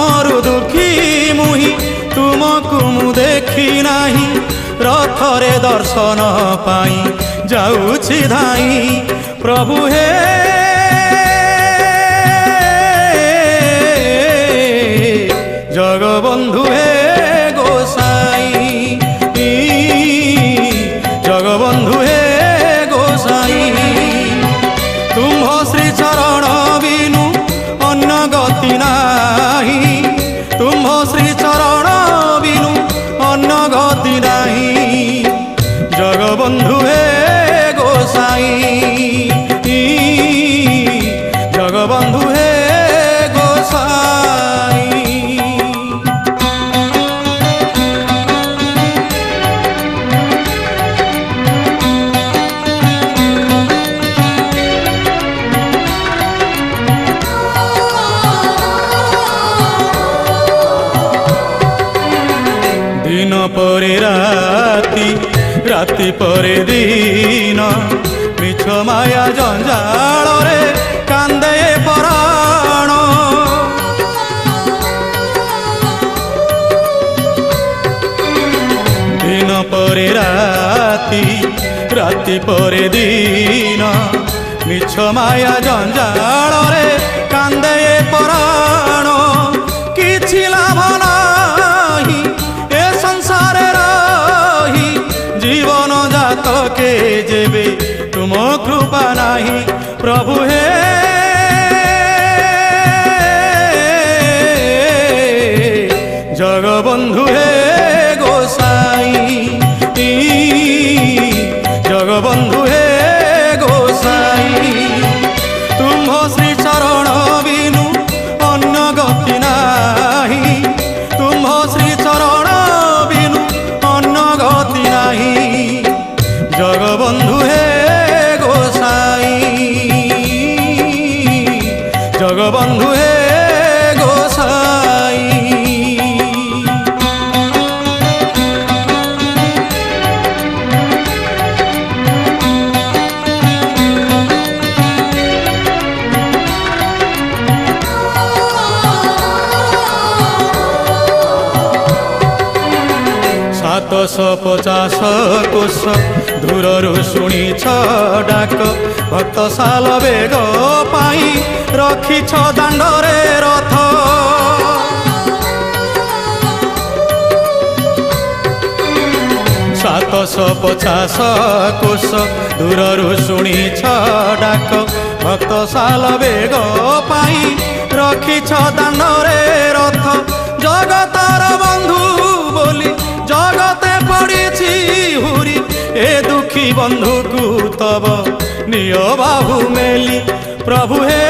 जन्मरु दुखी मुहि तुमको मु देखी नाही रथरे दर्शन पाई जाऊछि धाई प्रभु हे जगबंधु हे गोसाई जगबंधु हे गोसाई तुम्भ श्री चरण बिनु अन्न गति नाही तुम्भ श्री चरण बिनु अन्न गति नाही जगबंधु हे गोसाई जगबंधु हे गोसाई। दिन परे राति राति परे दिन मिछ माया जंजाल रे कांदे पराण दिन परे राति राति परे दिन मिछ माया जंजाल रे कांदे पराण किछि लाभ नाही ए संसार रही जीवन जात के जेबे तुम कृपा नाही प्रभु हे जगबंधु हे गोसाई जगबंधु हे गोसाई तुम्भ श्री चरण बिनु अन्न गति नाही तुम्भ श्री चरण बिनु अन्न गति नाही जगबंधु हे गोसाई जगबंधु हे गोसाई। सातश 50 कोश दूररू शुणीछ डाक भक्त साल बेग पाई रखीछ दांडरे रथ 750 कोश दूररू शुणीछ डाक भक्त साल बेग पाई रखीछ दांडरे रथ जगतर बंधु बोली जगते पड़ी हुरी ए दुखी बंधु को तब नियो बाहु मेली प्रभु हे